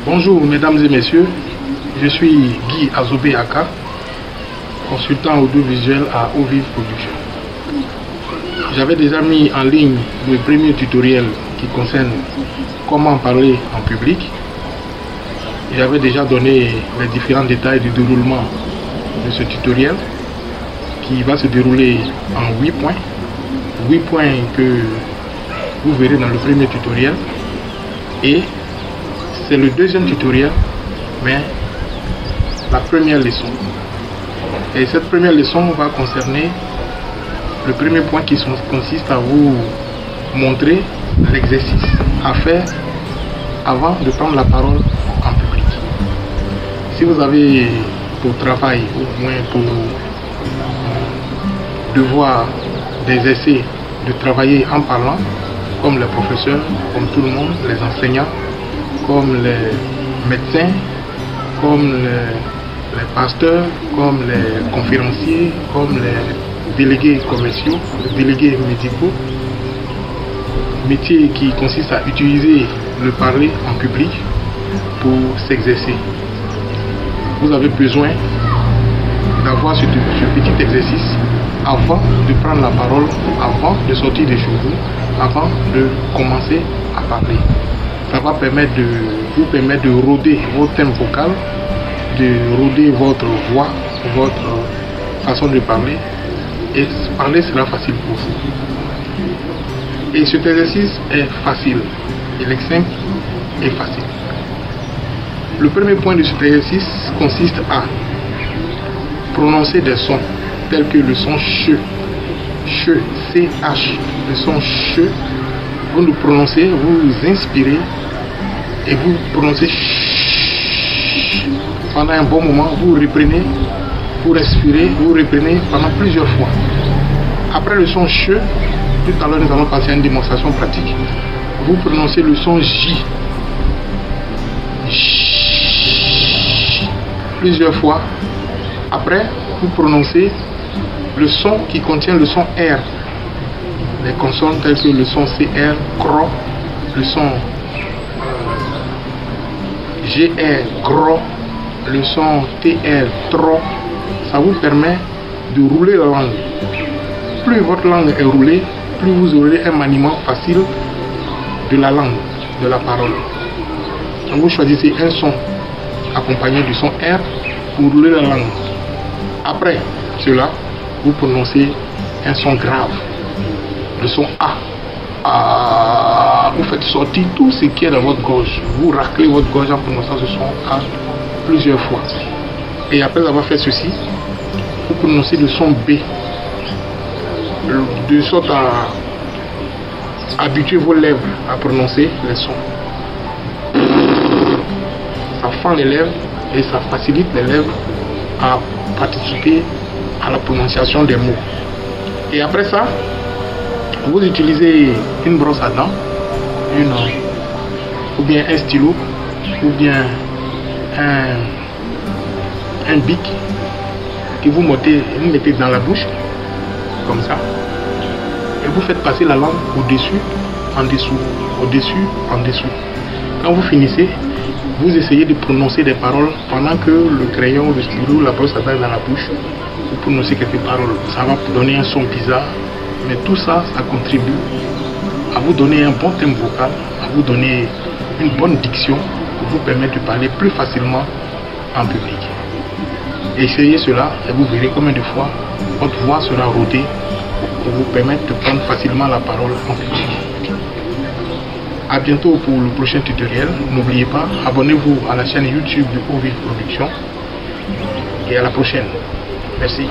Bonjour mesdames et messieurs, je suis Guy Azobé Aka, consultant audiovisuel à Ovive Production. J'avais déjà mis en ligne le premier tutoriel qui concerne comment parler en public. J'avais déjà donné les différents détails du déroulement de ce tutoriel qui va se dérouler en 8 points. 8 points que vous verrez dans le premier tutoriel. Et c'est le deuxième tutoriel, mais la première leçon. Et cette première leçon va concerner le premier point qui consiste à vous montrer l'exercice à faire avant de prendre la parole en public. Si vous avez pour travail, au moins pour devoir d'exercer, de travailler en parlant, comme les professeurs, comme tout le monde, les enseignants, comme les médecins, comme les pasteurs, comme les conférenciers, comme les délégués commerciaux, les délégués médicaux, métier qui consiste à utiliser le parler en public pour s'exercer. Vous avez besoin d'avoir ce petit exercice avant de prendre la parole, avant de sortir des chevaux, avant de commencer à parler. Ça va vous permettre de rôder votre thème vocal, de rôder votre voix, votre façon de parler, et parler sera facile pour vous. Et cet exercice est facile, il est simple et facile. Le premier point de cet exercice consiste à prononcer des sons tels que le son CH, CH, le son CH. Vous le prononcez, vous inspirez et vous prononcez pendant un bon moment, vous reprenez, vous respirez, vous reprenez pendant plusieurs fois. Après le son CH, tout à l'heure nous allons passer à une démonstration pratique. Vous prononcez le son J plusieurs fois. Après, vous prononcez le son qui contient le son R. Les consonnes telles que le son CR, CRO, le son GR, GRO, le son TR, TRO. Ça vous permet de rouler la langue. Plus votre langue est roulée, plus vous aurez un maniement facile de la langue, de la parole. Donc vous choisissez un son accompagné du son R pour rouler la langue. Après cela, vous prononcez un son grave, le son A. Vous faites sortir tout ce qui est dans votre gorge. Vous raclez votre gorge en prononçant ce son A plusieurs fois. Et après avoir fait ceci, vous prononcez le son B, de sorte à habituer vos lèvres à prononcer les sons. Ça fend les lèvres et ça facilite les lèvres à participer à la prononciation des mots. Et après ça, vous utilisez une brosse à dents, ou bien un stylo, ou bien un bic que vous mettez dans la bouche, comme ça, et vous faites passer la langue au-dessus, en dessous, au-dessus, en dessous. Quand vous finissez, vous essayez de prononcer des paroles pendant que le crayon, le stylo, la brosse à dents est dans la bouche. Vous prononcez quelques paroles. Ça va donner un son bizarre, mais tout ça, ça contribue à vous donner un bon thème vocal, à vous donner une bonne diction pour vous permettre de parler plus facilement en public. Essayez cela et vous verrez combien de fois votre voix sera rodée pour vous permettre de prendre facilement la parole en public. A bientôt pour le prochain tutoriel. N'oubliez pas, abonnez-vous à la chaîne YouTube de Ovive Production et à la prochaine. Merci.